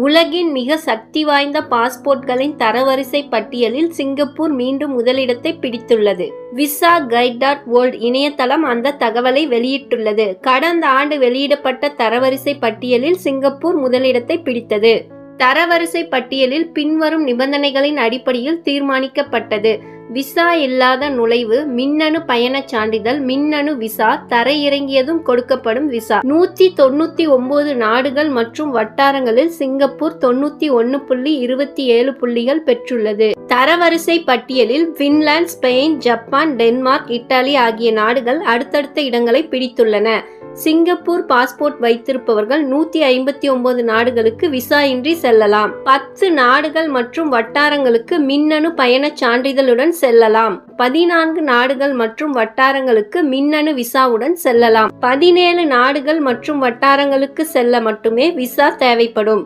உலகின் மிக சக்தி வாய்ந்த பாஸ்போர்ட்களின் தரவரிசை பட்டியலில் சிங்கப்பூர் மீண்டும் முதலிடத்தை பிடித்துள்ளது. விசா கைட்.வேர்ல்ட் இணையதளம் அந்த தகவலை வெளியிட்டுள்ளது. கடந்த ஆண்டு வெளியிடப்பட்ட தரவரிசை பட்டியலில் சிங்கப்பூர் முதலிடத்தை பிடித்தது. தரவரிசை பட்டியலில் பின்வரும் நிபந்தனைகளின் அடிப்படையில் தீர்மானிக்கப்பட்டது. விசா இல்லாத நுழைவு, மின்னணு பயணச் சான்றிதழ், மின்னணு விசா, தரையிறங்கியதும் கொடுக்கப்படும் விசா. 199 நாடுகள் மற்றும் வட்டாரங்களில் சிங்கப்பூர் 91.27 புள்ளிகள் பெற்றுள்ளது. தரவரிசை பட்டியலில் Finland, Spain, Japan, Denmark, Italy ஆகிய நாடுகள் அடுத்தடுத்த இடங்களை பிடித்துள்ளன. சிங்கப்பூர் பாஸ்போர்ட் வைத்திருப்பவர்கள் 159 நாடுகளுக்கு விசா இன்றி செல்லலாம். 10 நாடுகள் மற்றும் வட்டாரங்களுக்கு மின்னணு பயணச் சான்றிதழுடன் செல்லலாம். 14 நாடுகள் மற்றும் வட்டாரங்களுக்கு மின்னணு விசாவுடன் செல்லலாம். 17 நாடுகள் மற்றும் வட்டாரங்களுக்கு செல்ல மட்டுமே விசா தேவைப்படும்.